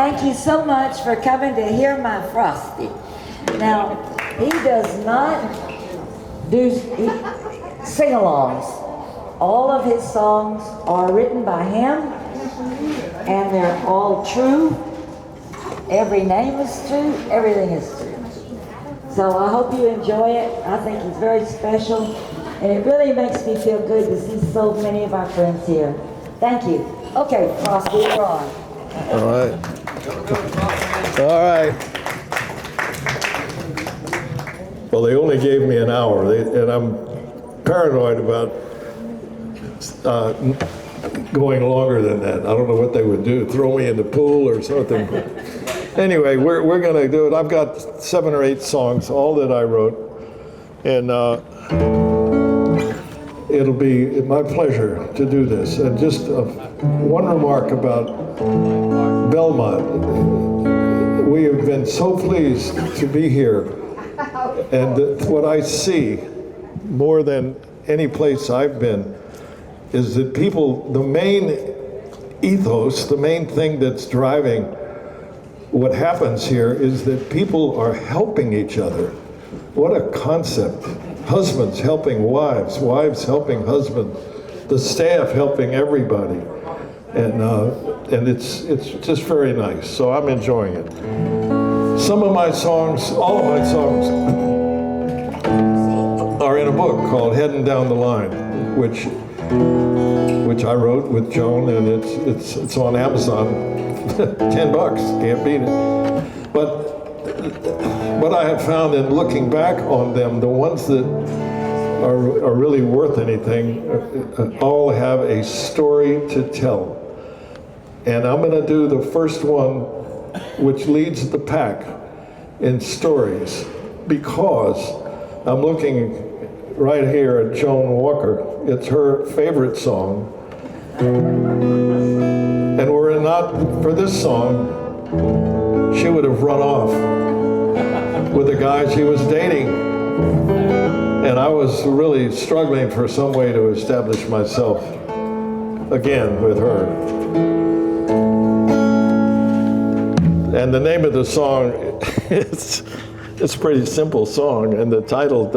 Thank you so much for coming to hear my Frosty. Now, he does not do sing-alongs. All of his songs are written by him, and they're all true. Every name is true, everything is true. So I hope you enjoy it. I think he's very special, and it really makes me feel good to see so many of our friends here. Thank you. Okay, Frosty, you're on. All right. All right. Well, they only gave me an hour, and I'm paranoid about going longer than that. I don't know what they would do, throw me in the pool or something. Anyway, we're going to do it. I've got 7 or 8 songs, all that I wrote, and it'll be my pleasure to do this. And just one remark about Belmont. We have been so pleased to be here, and what I see more than any place I've been is that people, the main ethos, the main thing that's driving what happens here is that people are helping each other. What a concept. Husbands helping wives, wives helping husbands, the staff helping everybody. And it's just very nice. So I'm enjoying it. Some of my songs, all of my songs are in a book called Heading Down the Line, which I wrote with Joan, and it's on Amazon. $10, can't beat it. But what I have found in looking back on them, the ones that are really worth anything, all have a story to tell. And I'm going to do the first one, which leads the pack in stories, because I'm looking right here at Joan Walker. It's her favorite song. And were it not for this song, she would have run off with the guy she was dating. And I was really struggling for some way to establish myself again with her. And the name of the song, it's a pretty simple song, and the title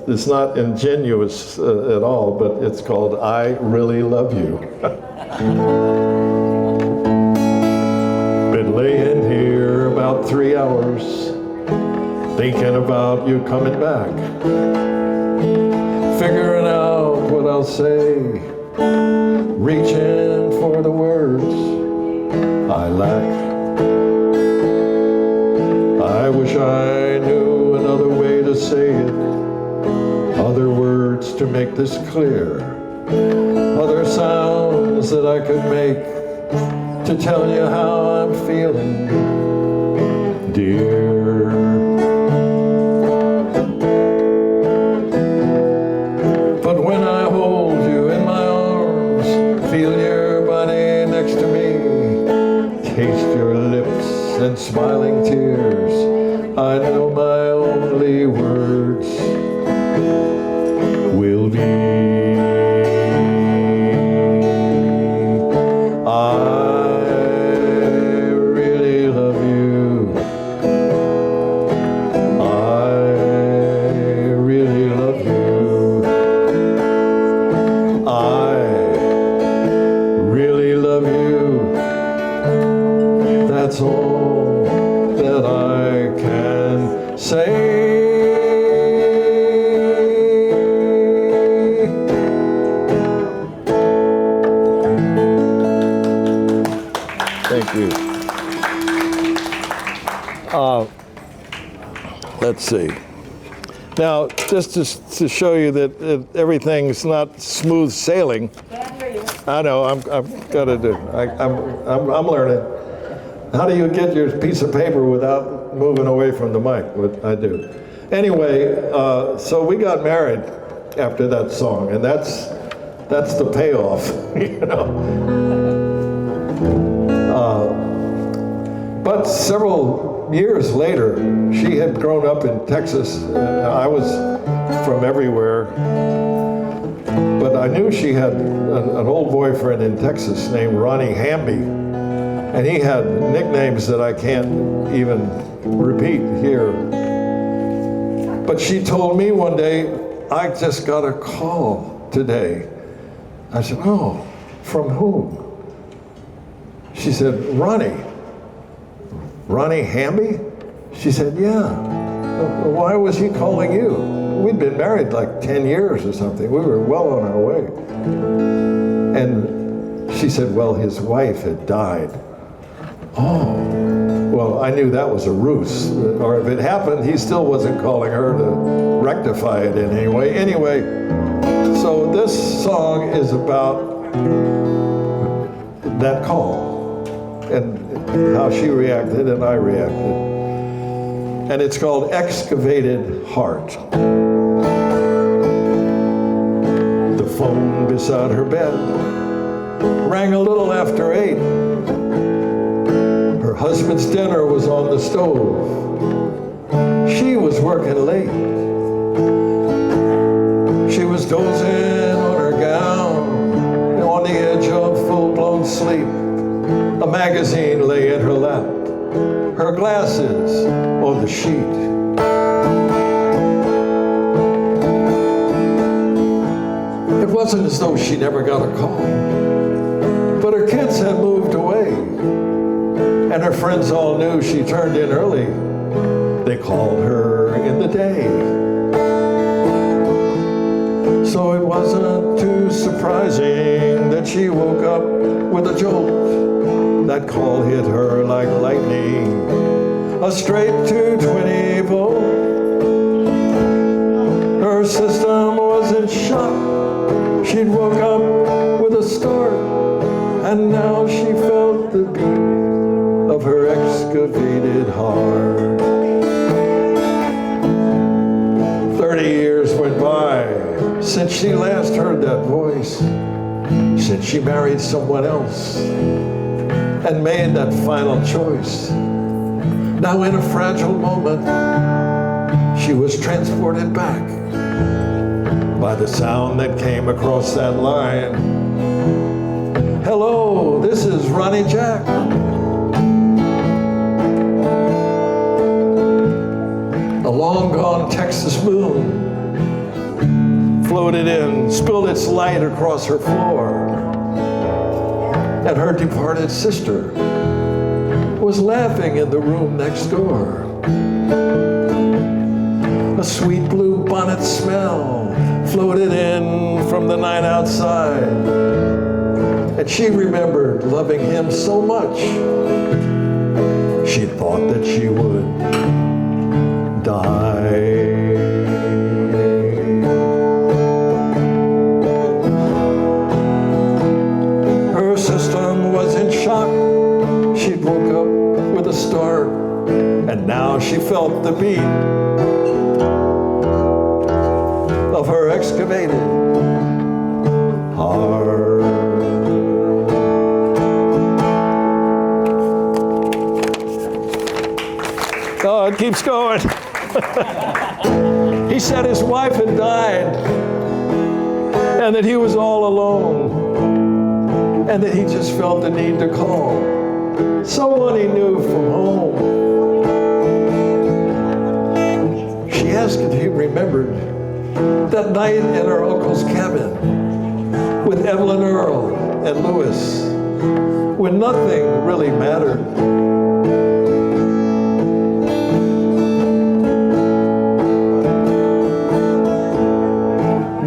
it's not ingenuous at all, but it's called I Really Love You. Been laying here about 3 hours, thinking about you coming back, figuring out what I'll say, reaching for the words I lack. I wish I knew another way to say it, other words to make this clear, other sounds that I could make to tell you how I'm feeling, dear. But when I hold you in my arms, feel your body next to me, taste your lips and smiling tears, I know my only words will be that's all that I can say. Thank you. Let's see. Now, just to show you that everything's not smooth sailing. I know. I've got to do. I'm learning. How do you get your piece of paper without moving away from the mic? What I do. Anyway, so we got married after that song, and that's the payoff, you know. But several years later, she had grown up in Texas. I was from everywhere. But I knew she had an old boyfriend in Texas named Ronnie Hamby. And he had nicknames that I can't even repeat here. But she told me one day, I just got a call today. I said, oh, from whom? She said, Ronnie. Ronnie Hamby? She said, yeah. Why was he calling you? We'd been married like 10 years or something. We were well on our way. And she said, well, his wife had died. Oh, well, I knew that was a ruse. Or if it happened, he still wasn't calling her to rectify it in any way. Anyway, so this song is about that call and how she reacted and I reacted. And it's called Excavated Heart. The phone beside her bed rang a little after 8. Her husband's dinner was on the stove. She was working late. She was dozing on her gown, on the edge of full-blown sleep. A magazine lay in her lap, her glasses on the sheet. It wasn't as though she never got a call, but her kids had moved away, and her friends all knew she turned in early. They called her in the day. So it wasn't too surprising that she woke up with a jolt. That call hit her like lightning, a straight 220 volt. Her system was in shock. She'd woke up with a start, and now she felt the beat of her excavated heart. 30 years went by since she last heard that voice, since she married someone else and made that final choice. Now in a fragile moment, she was transported back by the sound that came across that line. Hello, this is Ronnie Jack. A long-gone Texas moon floated in, spilled its light across her floor, and her departed sister was laughing in the room next door. A sweet blue bonnet smell floated in from the night outside, and she remembered loving him so much, she thought that she would die. Her system was in shock. She'd woke up with a start, and now she felt the beat of her excavated heart. Oh, it keeps going. He said his wife had died and that he was all alone and that he just felt the need to call someone he knew from home. She asked if he remembered that night in her uncle's cabin with Evelyn Earl and Lewis, when nothing really mattered.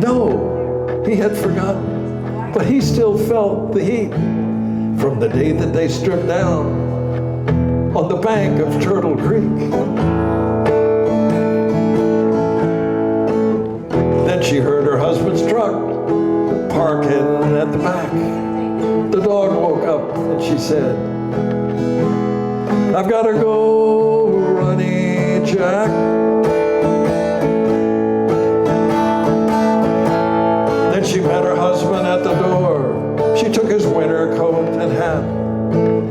No, he had forgotten, but he still felt the heat from the day that they stripped down on the bank of Turtle Creek. Then she heard her husband's truck parking at the back. The dog woke up and she said, I've got to go, Ronnie Jack. Then she met her husband at the door. She took his winter coat and hat.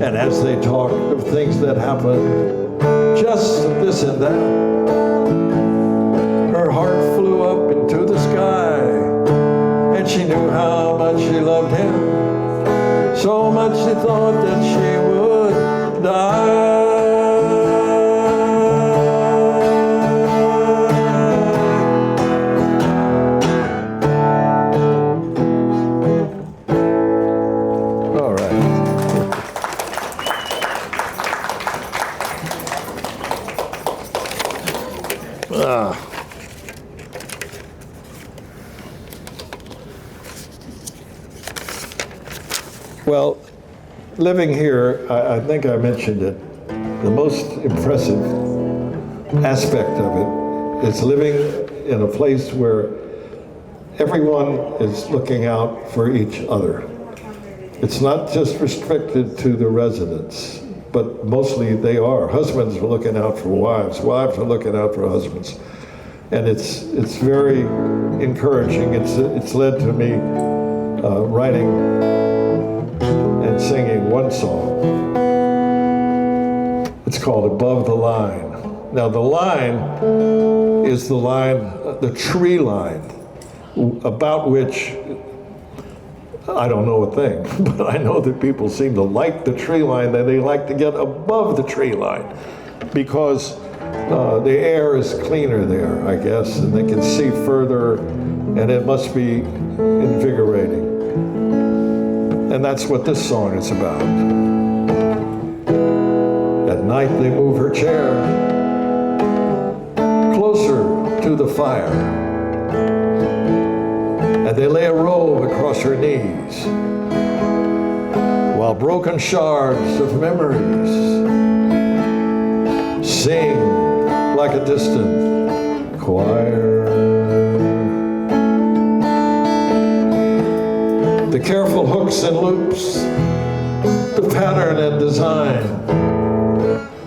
And as they talked of things that happened, just this and that, her heart flew up into the sky, and she knew how much she loved him, so much she thought that she would All right. Well, living here, I think I mentioned it, the most impressive aspect of it is living in a place where everyone is looking out for each other. It's not just restricted to the residents, but mostly they are. Husbands are looking out for wives, wives are looking out for husbands. And it's very encouraging. It's led to me writing and singing one song. It's called Above the Line. Now the line is the line, the tree line, about which I don't know a thing, but I know that people seem to like the tree line, that they like to get above the tree line because the air is cleaner there, I guess, and they can see further, and it must be invigorating. And that's what this song is about. At night they move her chair closer to the fire, and they lay a robe across her knees, while broken shards of memories sing like a distant choir. The careful hooks and loops, the pattern and design,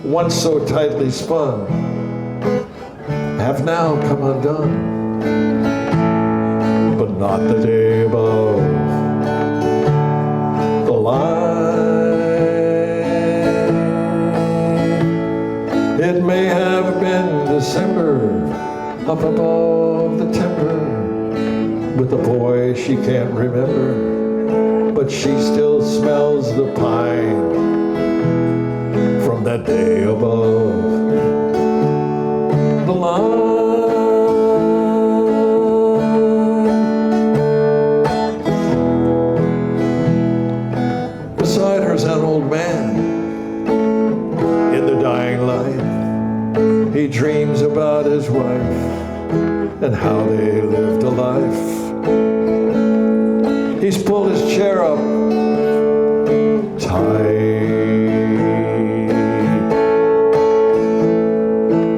once so tightly spun, have now come undone. But not the day above the line. It may have been December up above the timber with a boy she can't remember, but she still smells the pine from that day above the line. Beside her's an old man in the dying light. He dreams about his wife and how they lived a life. He's pulled his chair up tight.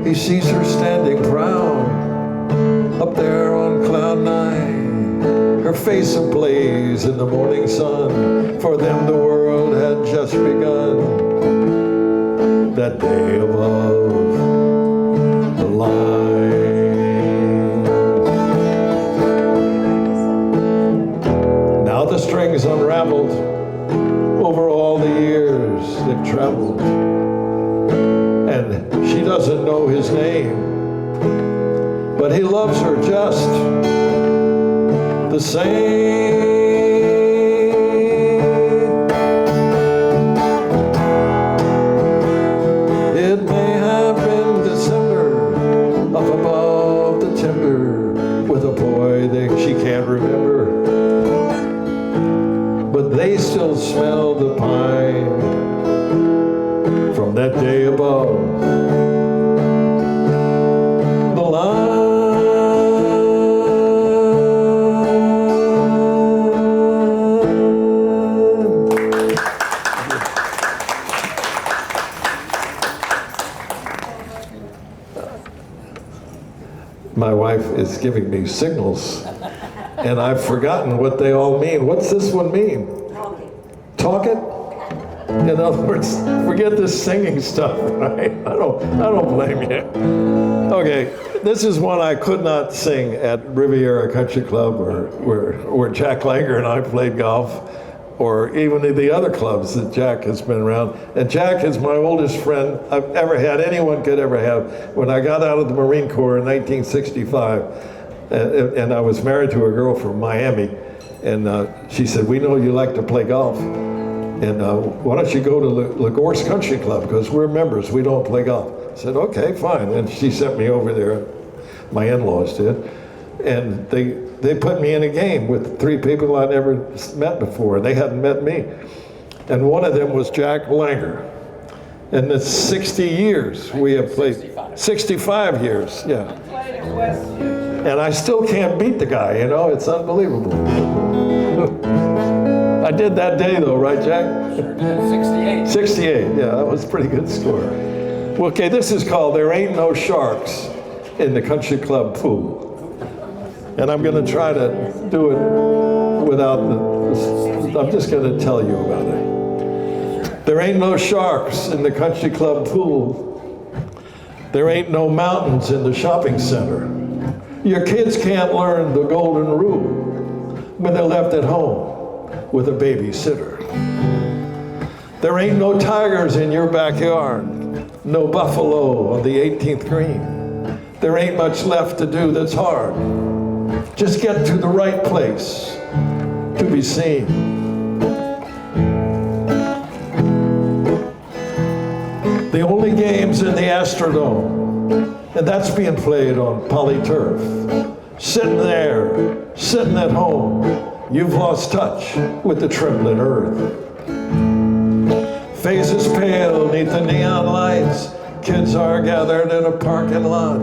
He sees her standing proud up there on cloud nine, her face ablaze in the morning sun. For them the world had just begun that day above the line. Now the strings unraveled over all the years they've traveled, and she doesn't know his name, but he loves her just the same. It may have been December up above the timber with a boy that she can't remember, but they still smell the pine from that day above the line. My wife is giving me signals, and I've forgotten what they all mean. What's this one mean? Talk it? In other words, forget this singing stuff, right? I don't blame you. Okay, this is one I could not sing at Riviera Country Club or where Jack Langer and I played golf, or even the other clubs that Jack has been around. And Jack is my oldest friend I've ever had, anyone could ever have. When I got out of the Marine Corps in 1965, and I was married to a girl from Miami, and she said, "We know you like to play golf." And why don't you go to Lagorce Country Club, because we're members, we don't play golf. I said, okay, fine. And she sent me over there, my in-laws did, and they put me in a game with 3 people I'd never met before. They hadn't met me. And one of them was Jack Langer. And the 60 years we have played, 65 years, yeah. And I still can't beat the guy, you know, it's unbelievable. I did that day though, right, Jack? Sure did. 68. 68, yeah, that was a pretty good score. Well, okay, this is called There Ain't No Sharks in the Country Club Pool. And I'm going to try to do it without I'm just going to tell you about it. There ain't no sharks in the country club pool. There ain't no mountains in the shopping center. Your kids can't learn the golden rule when they're left at home with a babysitter. There ain't no tigers in your backyard, no buffalo on the 18th green. There ain't much left to do that's hard. Just get to the right place to be seen. The only game's in the Astrodome, and that's being played on polyturf. Sitting there, sitting at home, you've lost touch with the trembling earth. Faces pale neath the neon lights, kids are gathered in a parking lot,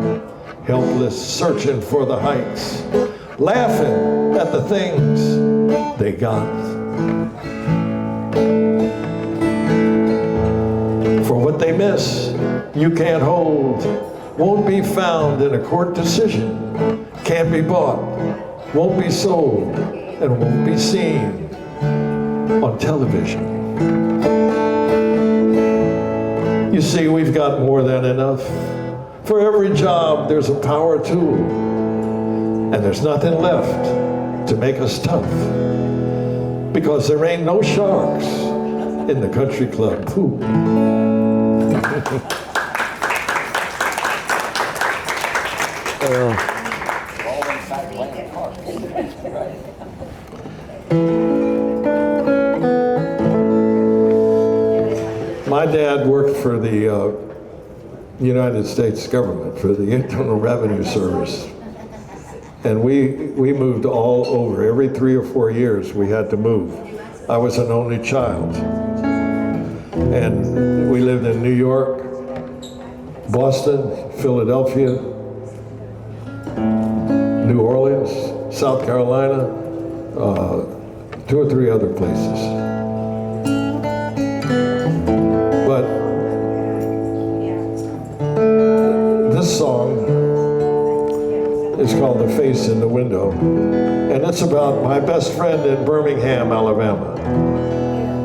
helpless searching for the heights, laughing at the things they got. For what they miss, you can't hold, won't be found in a court decision, can't be bought, won't be sold, and won't be seen on television. You see, we've got more than enough. For every job, there's a power tool, and there's nothing left to make us tough, because there ain't no sharks in the country club pool. My dad worked for the United States government, for the Internal Revenue Service. And we moved all over. Every 3 or 4 years we had to move. I was an only child. And we lived in New York, Boston, Philadelphia, New Orleans, South Carolina, 2 or 3 other places. But this song is called The Face in the Window, and it's about my best friend in Birmingham, Alabama.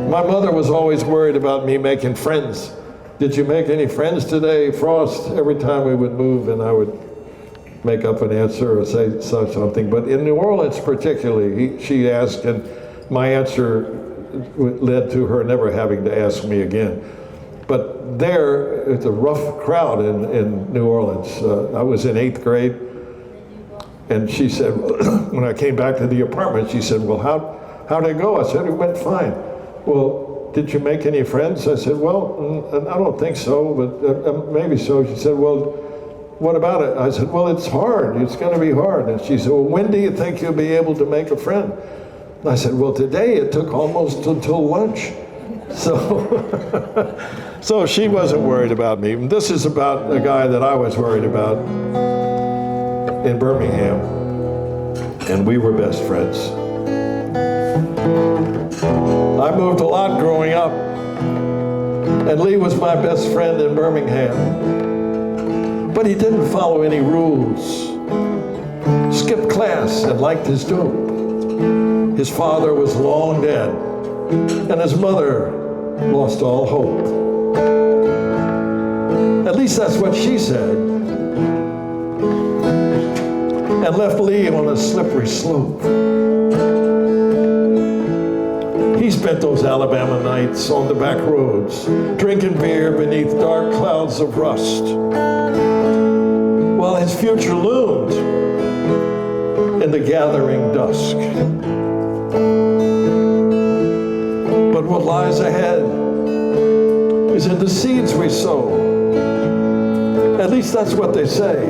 My mother was always worried about me making friends. Did you make any friends today, Frost? Every time we would move and I would make up an answer or say something. But in New Orleans particularly, she asked, and my answer led to her never having to ask me again. But there, it's a rough crowd in New Orleans. I was in 8th grade, and she said, when I came back to the apartment, she said, well, how'd it go? I said, it went fine. Well, did you make any friends? I said, well, I don't think so, but maybe so. She said, well, what about it? I said, well, it's hard. It's going to be hard. And she said, well, when do you think you'll be able to make a friend? And I said, well, today it took almost until lunch. So, so she wasn't worried about me. This is about a guy that I was worried about in Birmingham, and we were best friends. I moved a lot growing up, and Lee was my best friend in Birmingham. But he didn't follow any rules, skipped class and liked his dope. His father was long dead, and his mother lost all hope. At least that's what she said. And left Lee on a slippery slope. He spent those Alabama nights on the back roads, drinking beer beneath dark clouds of rust, while his future loomed in the gathering dusk. But But what lies ahead is in the seeds we sow. At least that's what they say.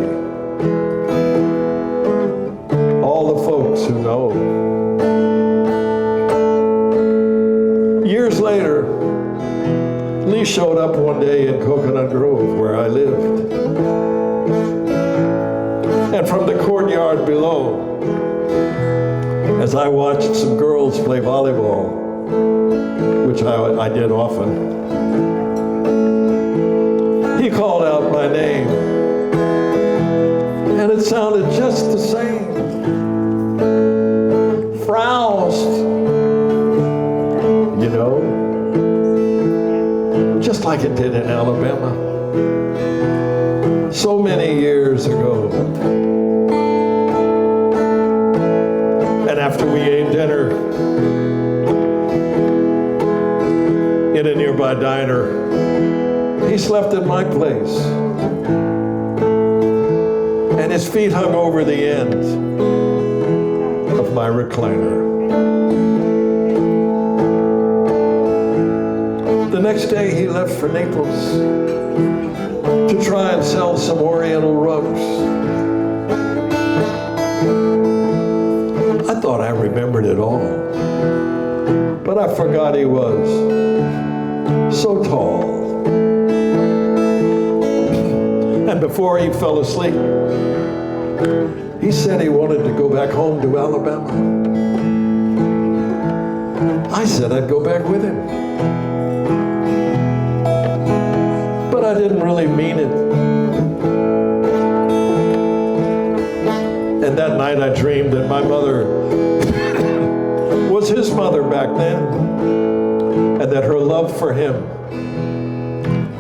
All the folks who know. Years later, Lee showed up one day in Coconut Grove, where I lived. And from the courtyard below, as I watched some girls play volleyball, which I did often, he called out my name, and it sounded just the same. Froust, you know, just like it did in Alabama so many years ago. And after we ate dinner in a nearby diner, he slept in my place, and his feet hung over the end of my recliner. The next day he left for Naples to try and sell some Oriental rugs. I thought I remembered it all, but I forgot he was so tall. And before he fell asleep, he said he wanted to go back home to Alabama. I said I'd go back with him. But I didn't really mean it. And that night I dreamed that my mother was his mother back then, and that her love for him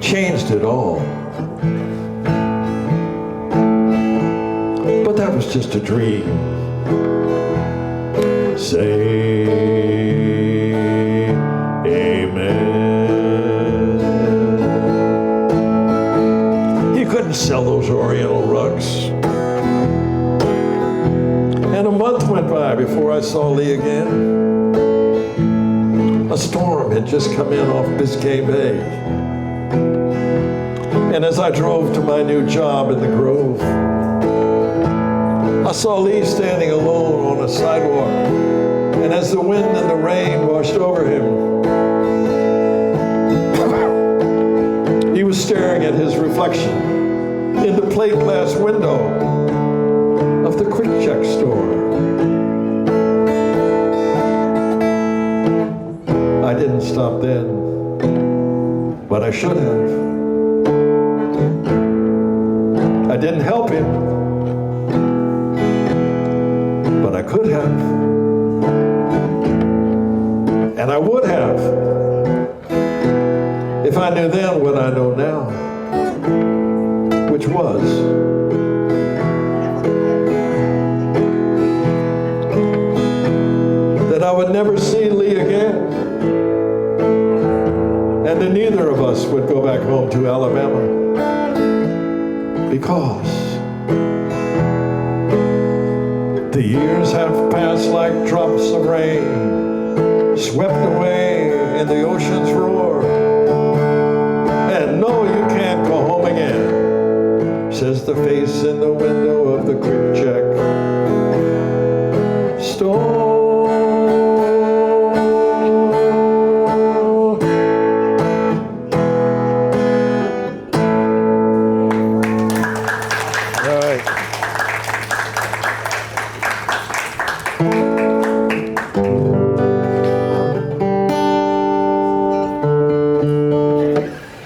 changed it all. But that was just a dream. Say amen. He couldn't sell those Oriental rugs. And a month went by before I saw Lee again. A storm had just come in off Biscayne Bay. And as I drove to my new job in the Grove, I saw Lee standing alone on a sidewalk. And as the wind and the rain washed over him, he was staring at his reflection in the plate glass window of the Quick Check store. I didn't stop then, but I should have. I didn't help him, but I could have. And I would have, if I knew then what I know now, which was that I would never see Lee again, and that neither of us would go back home to Alabama, because the years have passed like drops of rain, swept away in the ocean's roar. And no, you can't go home again, says the face in the window of the Quick Check store.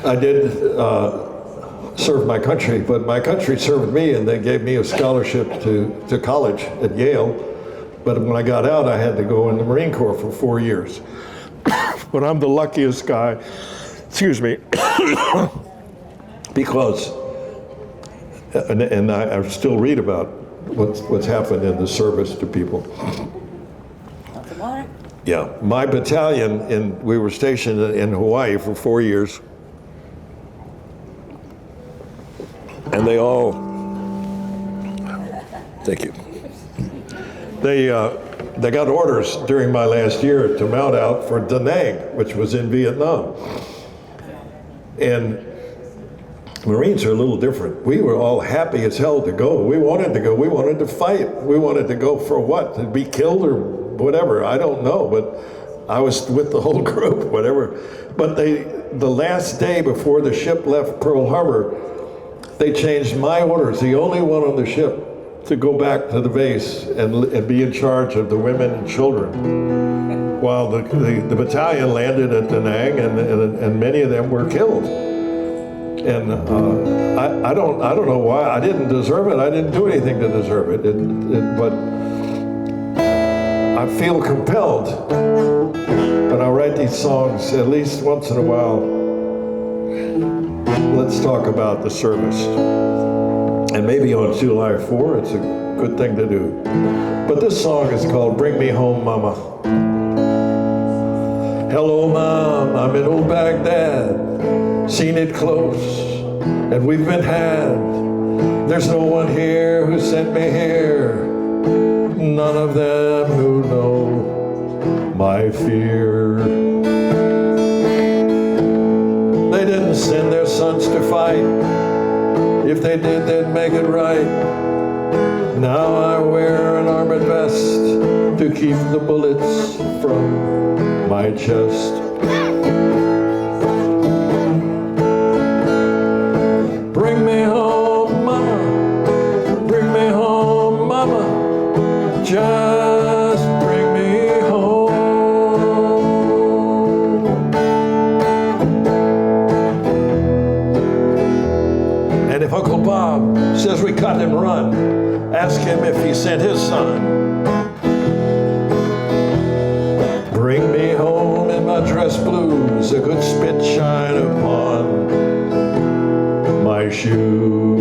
I did serve my country, but my country served me, and they gave me a scholarship to college at Yale. But when I got out, I had to go in the Marine Corps for 4 years. But I'm the luckiest guy, excuse me, because, and I still read about what's happened in the service to people. Yeah, my battalion, we were stationed in Hawaii for 4 years. And they all, thank you. they got orders during my last year to mount out for Da Nang, which was in Vietnam. And Marines are a little different. We were all happy as hell to go. We wanted to go. We wanted to fight. We wanted to go for what? To be killed or whatever? I don't know. But I was with the whole group, whatever. But the last day before the ship left Pearl Harbor, they changed my orders, the only one on the ship, to go back to the base and be in charge of the women and children, while the battalion landed at Da Nang, and many of them were killed. And I don't know why. I didn't deserve it. I didn't do anything to deserve it. But I feel compelled when I write these songs, at least once in a while. Let's talk about the service. And maybe on July 4, it's a good thing to do. But this song is called Bring Me Home, Mama. Hello, Mom, I'm in old Baghdad, seen it close, and we've been had. There's no one here who sent me here, none of them who know my fear. They didn't send their sons to fight. If they did, they'd make it right. Now I wear an armored vest to keep the bullets from my chest. Bring me home, Mama. Bring me home, Mama. Just bring me home. And if Uncle Bob says we cut and run, ask him if he sent his son. Bring me home in my dress blues, a good spit shine upon my shoes.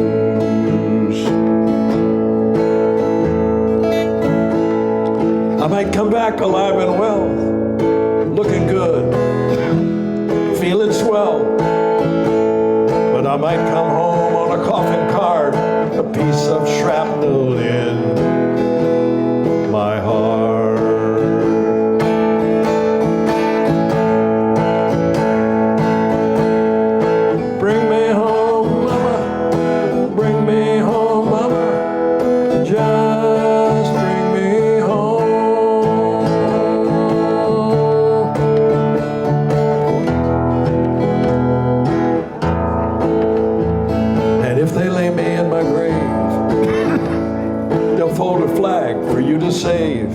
I might come back alive and well, looking good, feeling swell, but I might come home on a coffin card, a piece of shrapnel in my heart. Bring me home, Mama. Bring me home, Mama. Just bring me home. And if they lay me in my grave, they'll fold a flag for you to save.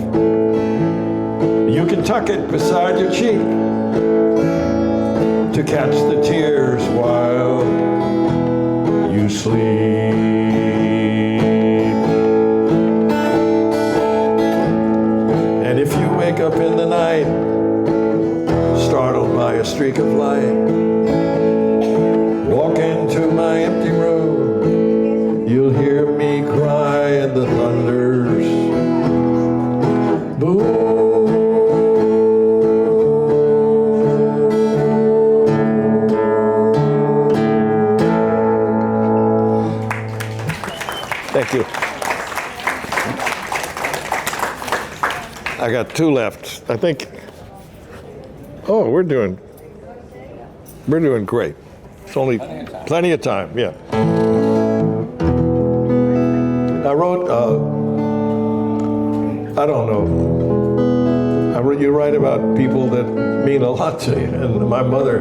You can tuck it beside your cheek to catch the tears while you sleep. And if you wake up in the night, startled by a streak of light, walk into my empty room, you'll hear me cry in the thunders. Boom. Thank you. I got two left. I think, oh, we're doing great. It's only plenty of time, yeah. I wrote, I don't know, you write about people that mean a lot to you, and my mother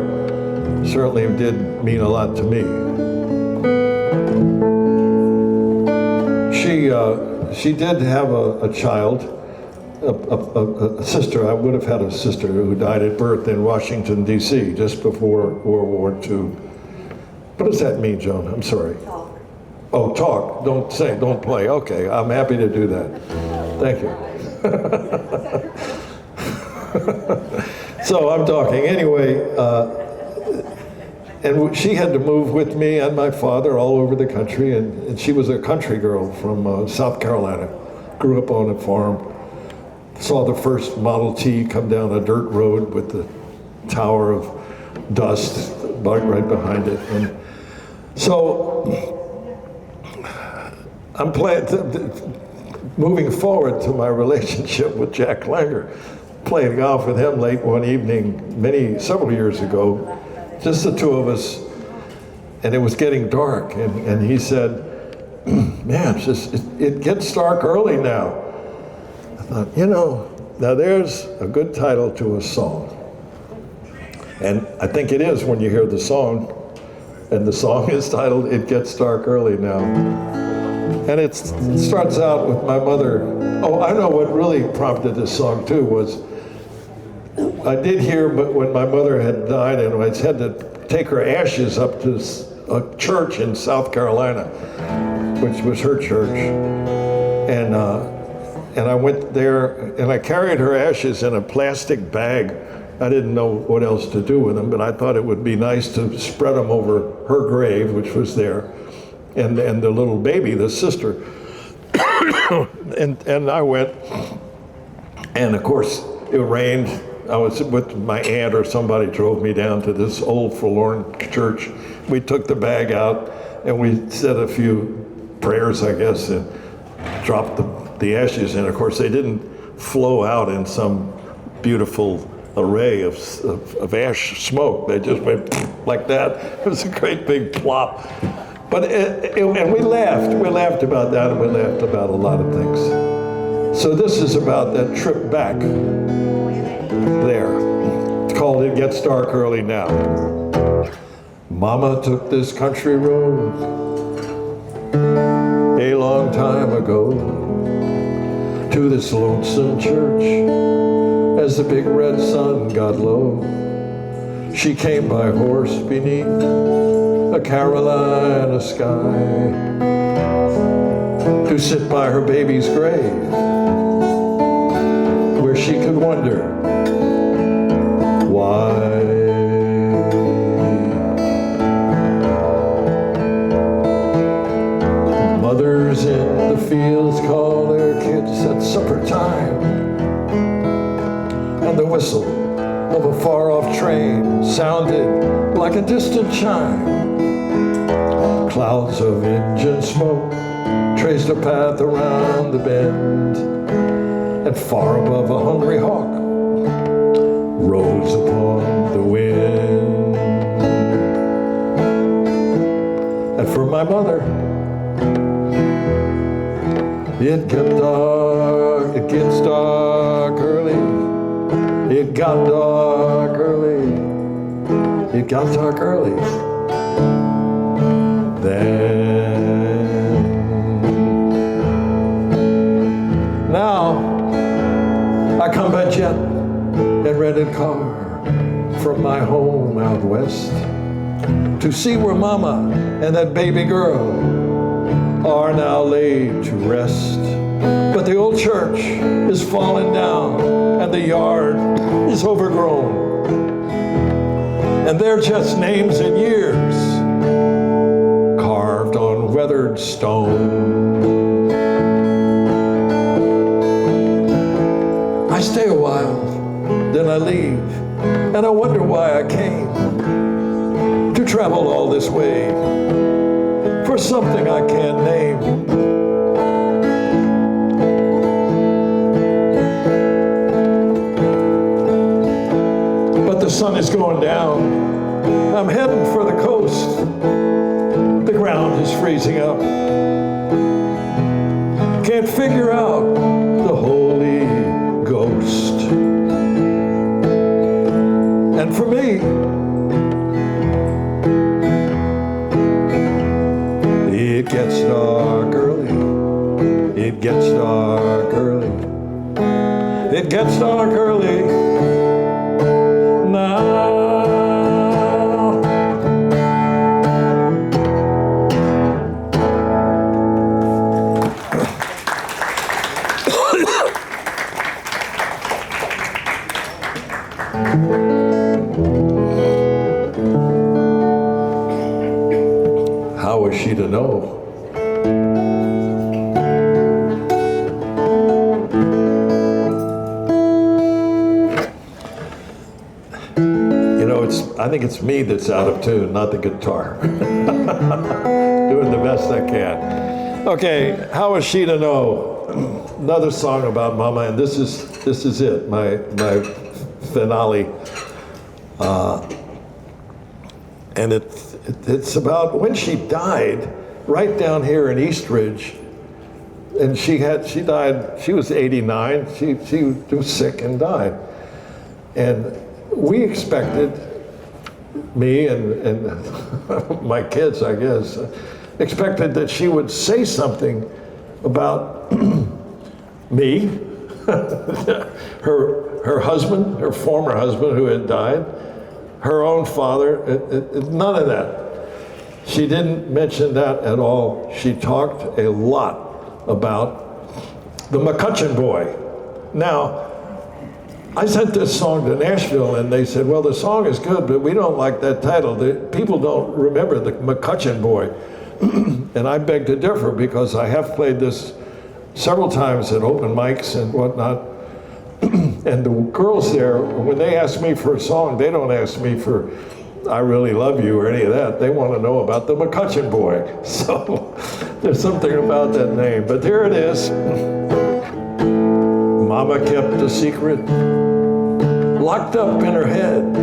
certainly did mean a lot to me. She did have a child, a sister. I would have had a sister who died at birth in Washington, D.C. just before World War II. What does that mean, Joan? I'm sorry. Talk. Oh, talk. Don't say, don't play. Okay, I'm happy to do that. Thank you. So I'm talking. Anyway, and she had to move with me and my father all over the country, and she was a country girl from South Carolina. Grew up on a farm. Saw the first Model T come down a dirt road with the tower of dust right behind it. And so I'm playing, moving forward to my relationship with Jack Langer, played golf with him late one evening, several years ago, just the two of us, and it was getting dark, and he said, man, it gets dark early now. I thought, now there's a good title to a song. And I think it is when you hear the song, and the song is titled, It Gets Dark Early Now. And it starts out with my mother. Oh, I know what really prompted this song too was, I did hear when my mother had died and I had to take her ashes up to a church in South Carolina, which was her church. And I went there and I carried her ashes in a plastic bag. I didn't know what else to do with them, but I thought it would be nice to spread them over her grave, which was there, and the little baby, the sister. and I went, and of course it rained. I was with my aunt or somebody drove me down to this old forlorn church. We took the bag out and we said a few prayers, I guess, and dropped the ashes in. Of course, they didn't flow out in some beautiful array of ash smoke. They just went like that. It was a great big plop. But and we laughed about that, and we laughed about a lot of things. So this is about that trip back there. It's called It Gets Dark Early Now. Mama took this country road a long time ago to this lonesome church. As the big red sun got low, she came by horse beneath a Carolina sky to sit by her baby's grave, where she could wonder why. Mothers in the fields call their kids at supper time, and the whistle of a far-off train sounded like a distant chime. Clouds of engine smoke traced a path around the bend, and far above a hungry hawk rose upon the wind. And for my mother, it gets dark early. It got dark early. It got dark early. Then. Now, I come by jet and rented car from my home out west to see where Mama and that baby girl are now laid to rest. But the old church is falling down and the yard is overgrown, and they're just names and years carved on weathered stone. I stay a while, then I leave, and I wonder why I came to travel all this way for something I can't name. The sun is going down. I'm heading for the coast. The ground is freezing up. Can't figure out the Holy Ghost. And for me, it gets dark early. It gets dark early. It gets dark early. How was she to know? I think it's me that's out of tune, not the guitar. Doing the best I can. Okay, how was she to know? another song about Mama, and this is it, my finale. And it's about when she died, right down here in Eastridge. And she died, she was 89, she was sick and died. And we expected, me and my kids, I guess, expected that she would say something about me, her husband, her former husband who had died, her own father, none of that. She didn't mention that at all. She talked a lot about the McCutcheon Boy. Now, I sent this song to Nashville and they said, well, the song is good, but we don't like that title. People don't remember the McCutcheon Boy. And I beg to differ because I have played this several times at open mics and whatnot. And the girls there, when they ask me for a song, they don't ask me for I Really Love You or any of that. They want to know about the McCutcheon Boy. So there's something about that name. But here it is. Mama kept a secret locked up in her head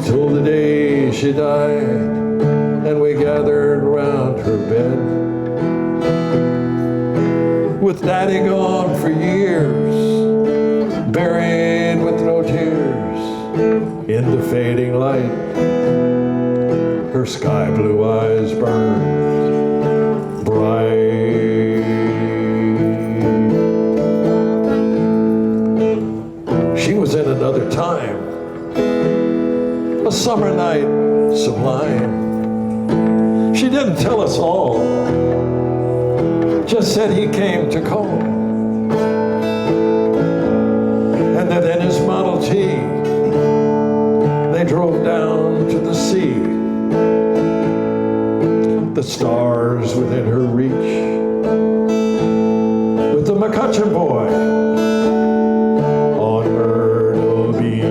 till the day she died, and we gathered around her bed. With Daddy gone for years, buried with no tears, in the fading light, her sky blue eyes burned bright. She was in another time, a summer night sublime. She didn't tell us all, just said he came to call, and that in his Model T they drove down to the sea, the stars within her reach, with the McCutcheon Boy on Myrtle Beach.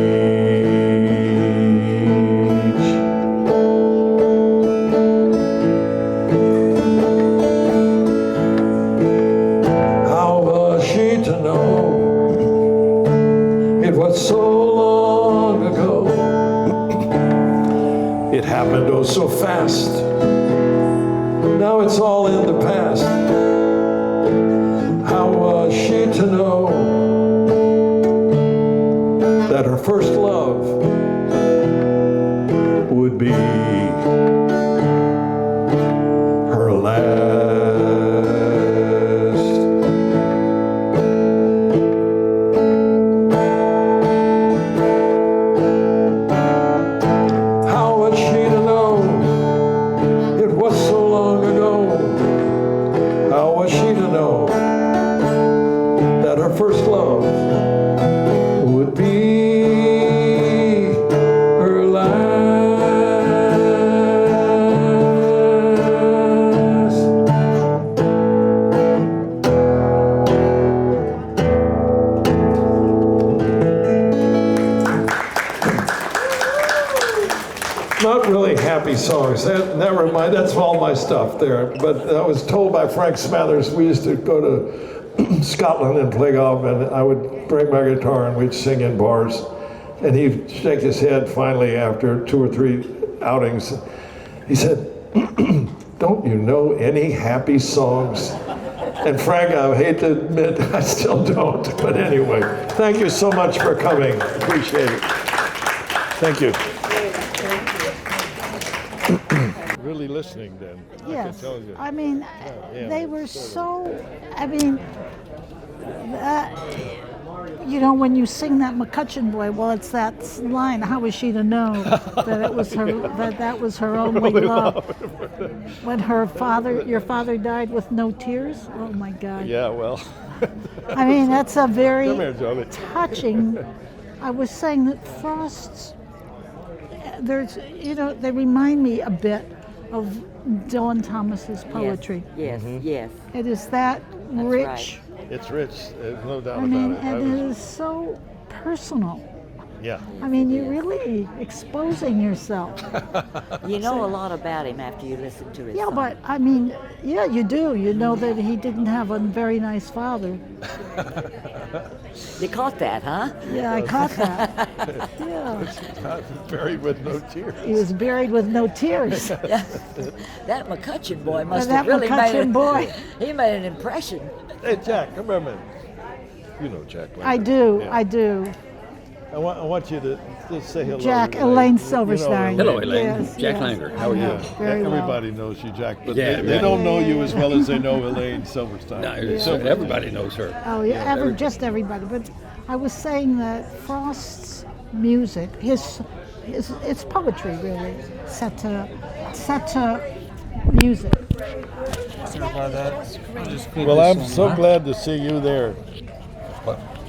How was she to know it was so long ago? It happened oh so fast. Now it's all in the past. How was she to know that her first love would be her last? How was she to know it was so long ago? How was she to know that her first love would be her last? Not really happy songs. Never mind, that's all my stuff there. But I was told by Frank Smathers, we used to go to Scotland and play golf, and I would bring my guitar and we'd sing in bars. And he'd shake his head finally after 2 or 3 outings. He said, don't you know any happy songs? And Frank, I hate to admit, I still don't. But anyway, thank you so much for coming. Appreciate it. Thank you. Really listening then. Yes. I can tell you. I mean, yeah. they were so, I mean, you know, when you sing that McCutcheon Boy, well, it's that line, how was she to know that it was her, that was her only love? When your father died with no tears? Oh my God. Yeah, well. I mean, that's a very Come here, Johnny. touching. I was saying that Frost's, there's, you know, they remind me a bit of Dylan Thomas's poetry. Yes, yes. It is that rich. right. It's rich. There's no doubt I mean, about it. and it is so personal. Yeah. I mean, you're really exposing yourself. You know a lot about him after you listen to his Yeah, song. but I mean, yeah, you do. You know that he didn't have a very nice father. You caught that, huh? Yeah, I caught that. Yeah. Buried with no tears. He was buried with no tears. That McCutcheon boy must That have really McCutcheon boy. He made an impression. Hey, Jack, come here a minute. You know Jack. Langer. I do, Yeah. I do. I want you to just say hello. Jack, to Elaine You know Silverstein. Hello, Elaine. Yes, Jack yes. Langer. How are you? Yeah, Very well. everybody knows you, Jack, but Yeah, they right. don't know you as well as they know Elaine Silverstein. No, everybody knows her. Oh, yeah, just everybody. But I was saying that Frost's music, it's poetry really, set to music. Well, I'm so glad to see you there.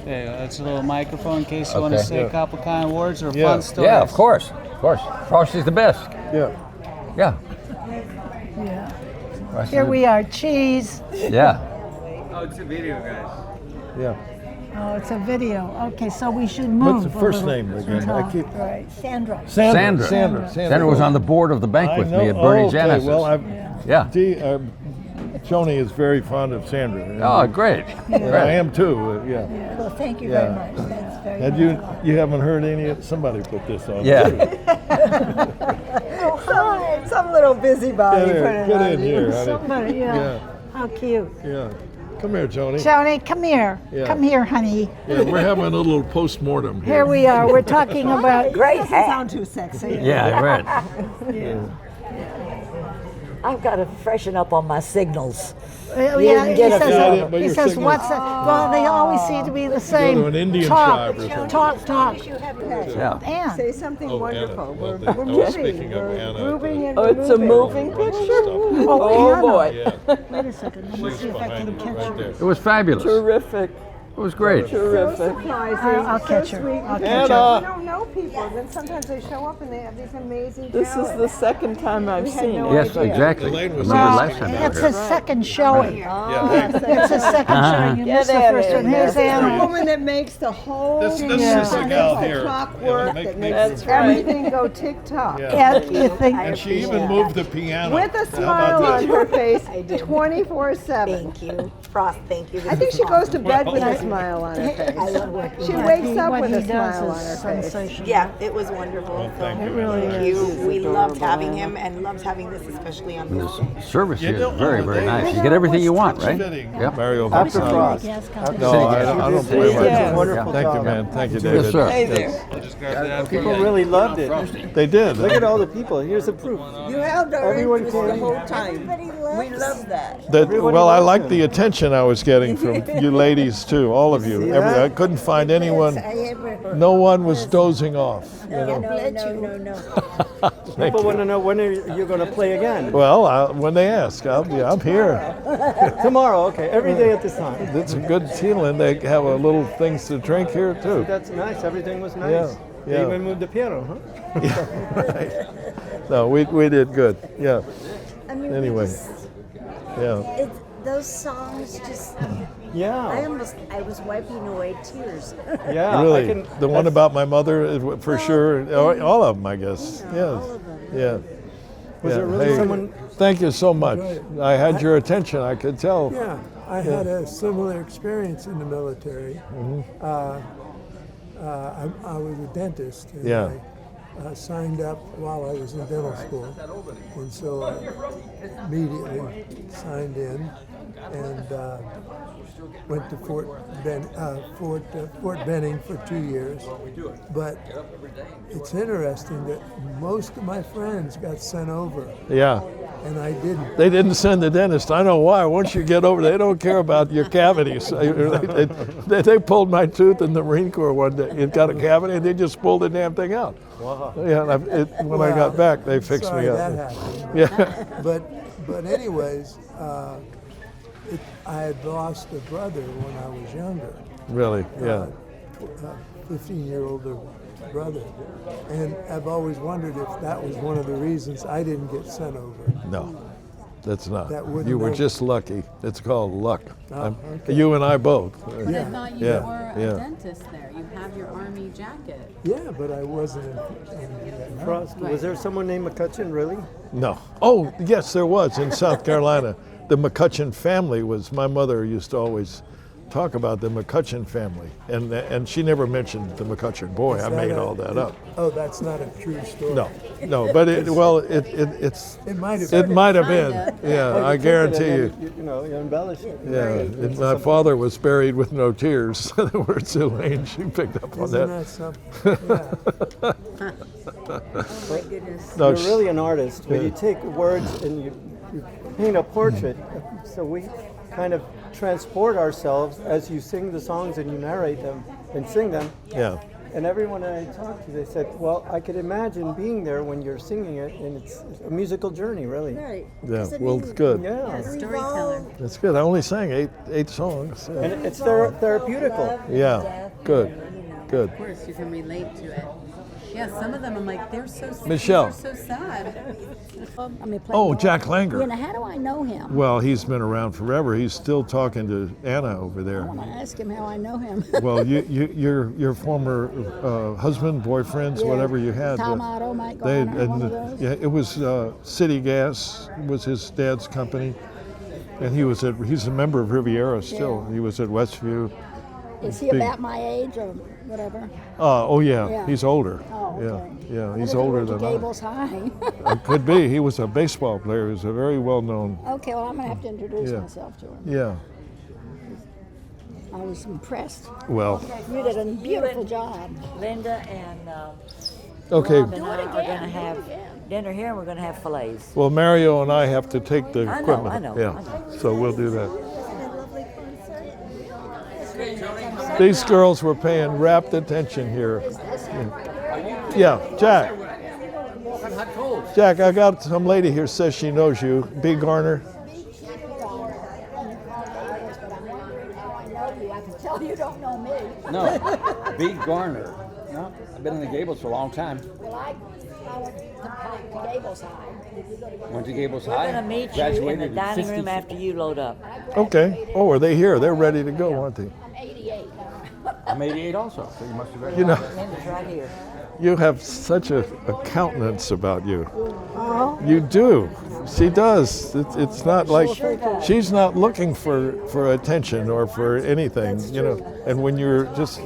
Okay, that's a little microphone in case you want to Okay. say a couple kind words or Yeah. fun stories. Yeah, of course. Frosty's the best. Yeah. Yeah. Yeah. Frosty's Here the- we are, cheese. Yeah. Oh, it's a video, guys. Yeah. Oh, it's a video. Okay, so we should move. What's the a first little name again? and I talk. keep Right, Sandra. Sandra. Sandra. Sandra. Sandra was on the board of the bank I with know. me at Bernie Oh, okay. Genesis. Well, yeah. Joni is very fond of Sandra. Oh, great. I Great. am too. Yeah. Well, thank you Yeah. very much. That's very And you haven't heard any of somebody put this on. Yeah. Some little busybody Get put in, it get on in you. here, honey. Somebody, yeah. How cute. Yeah. Come here, Joni. Joni, come here. Yeah. Come here, honey. Yeah, we're having a little post-mortem here. Here we are. We're talking about Great Doesn't hat. sound too sexy. Yeah, right. I've got to freshen up on my signals. Yeah, didn't he get a says, photo. But he your says signal- what's that? Well, they always seem to be the same. an Indian talk, tribe or something. talk. Yeah. And Say something Oh, wonderful. Anna. We're, Well, we're I was moving. speaking of We're Anna. moving and Oh, we're it's a moving. moving picture? oh, Oh Anna. boy. Yeah, Wait a second. Let me she's see if I behind can you, catch right her. there. It was fabulous. Terrific. It was great. Terrific. Surprising. I'll catch so her. sweet. I'll catch You her. don't know people. Then sometimes they show up and they have these amazing This is talents. the second time I've We had seen no it. Yes, idea. exactly. Elaine was Remember saying last time you were It's here. a second showing. Yeah. It's a second showing. You missed the Anna first one. in Here's there. The Anna. woman that makes the whole This thing is the that gal makes here. the clockwork, Make- that make makes That's right. everything go tick-tock. Yeah. And you think, And she even moved the piano. With a How smile about on that? her face 24/7. Thank you. Frost, thank you. I think she goes to bed with a smile on her face. I love working She with wakes up what with he a does smile on is her face. sensational. Yeah, it was wonderful. Thank you. really Thank you. We loved having him and loved having this, especially on this day. Service You here is don't very, know, very they- nice. You get everything you want, right? Fitting. Yep. Mario After Vassano. Frost. Yes, come No, I don't play much. Yeah. Wonderful Thank you, job. man. Thank you, David. Yes, sir. Hey there. People really loved it. They did. Look at all the people. Here's the proof. You held our Everyone interest the came. whole time. We love that. Well, I like the attention I was getting from you ladies too, all of you. I couldn't find anyone. No one was dozing off. You know. People want to know when are you going to play again? Well, when they ask, I'm here. Tomorrow, okay. Every day at this time. It's a good feeling. They have a little things to drink here too. That's nice. Everything was nice. Yeah, They yeah. even moved the piano, huh? Right. No, we did good. Yeah. I mean, Anyway. Yeah. those songs just, Yeah. I was wiping away tears. Yeah. Really, I can, the one that's- about my mother is for sure. All of them, I guess. Yeah, Yes. all of them. Yeah. Was Yeah. there really Hey, someone? Thank you so much. I had your attention. I could tell. Yeah, I had a similar experience in the military. I was a dentist, and Yeah. I signed up while I was in dental school, and so I immediately signed in and went to Fort Benning for 2 years. But it's interesting that most of my friends got sent over, Yeah. and I didn't. They didn't send the dentist. I know why. Once you get over, they don't care about your cavities. They pulled my tooth in the Marine Corps one day. It got a cavity, and they just pulled the damn thing out. Wow. Yeah. When I got back, they fixed Sorry me up. that happened. Yeah. But anyways, I had lost a brother when I was younger. Really. Yeah. 15-year-old brother. And I've always wondered if that was one of the reasons I didn't get sent over. No. that's not. That wouldn't You were have- just lucky. It's called luck. Oh, okay. You and I both. But I thought you Yeah, were yeah. a dentist there. You have your army jacket. Yeah, but I wasn't in Frost. Was there someone named McCutcheon, really? No. Oh, yes, there was in South Carolina. The McCutcheon family was, my mother used to always talk about the McCutcheon family. And she never mentioned the McCutcheon boy. I made all that up. Oh, that's not a true story. No, but it's It might have it been. might have been. Yeah, Oh, I you take it guarantee and you. then you know, you embellish it. Yeah, my father was buried with no tears. The word Elaine, she picked up on Isn't that. that something? Yeah. My goodness. No, You're sh- really an artist, but you take words and you paint a portrait. So we kind of transport ourselves as you sing the songs and you narrate them and sing them. yeah. And everyone I talked to, they said, well, I could imagine being there when you're singing it, and it's a musical journey, really. Right. Yeah, 'Cause I well, mean, it's good. Yeah. Storyteller. That's good. I only sang eight songs. And it's therapeutical. Yeah, good, good. Of course, you can relate to it. Yeah, some of them I'm like, they're so Michelle. They're so sad. I mean, Oh, Jack Langer. You know, how do I know him? Well, he's been around forever. He's still talking to Anna over there. I want to ask him how I know him. Well, your former husband, boyfriends, Yeah. whatever you had. Tom Otto, Mike Garner, one of those. Yeah, it was City Gas was his dad's company, and he's a member of Riviera still. Yeah. He was at Westview. Is he big- about my age or whatever? Oh yeah, Yeah. he's older. Oh, okay. Yeah, What he's if he older went to than I. Gables High. It could be. He was a baseball player. He was a very well-known. Okay, well, I'm going to have to introduce Yeah. myself to him. Yeah. I was impressed. Well, You did a beautiful job. Linda and okay. Bob and I are going to have dinner here, and we're going to have fillets. Well, Mario and I have to take the I know, equipment. I know, Yeah. I know. So we'll do that. These girls were paying rapt attention here. Yeah, Jack. Jack, I got some lady here says she knows you. B. Garner. I know you. I can tell you don't know me. No, B. Garner. No, I've been in the Gables for a long time. Well, I went to Gables High. Did you go to Went to Gables We're High. going to meet you in the graduated dining room 50 after you load up. Okay. Oh, are they here? They're ready to go, aren't they? I'm 88 now. I'm 88 also, so you must be very. You know, Linda's right here. you have such a countenance about you. You do. She does. It's not like she's not looking for attention or for anything, you know. And when you're just,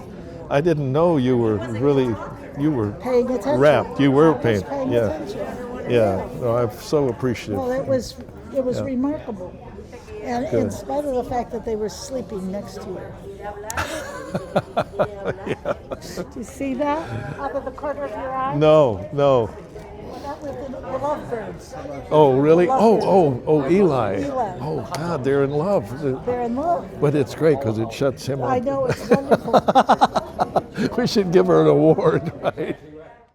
I didn't know you were really, you were Paying attention. rapt. You were paying. Paying Yeah. attention. Yeah. No, I'm so appreciative. Well, it was Yeah. remarkable. And Good. in spite of the fact that they were sleeping next to her. Yeah. Do you see that? Out of the corner of your eye? No. That was the lovebirds. Oh, really? Oh, Eli. Eli. Oh, God, they're in love. They're in love. But it's great because it shuts him up. I know, it's wonderful. We should give her an award, right?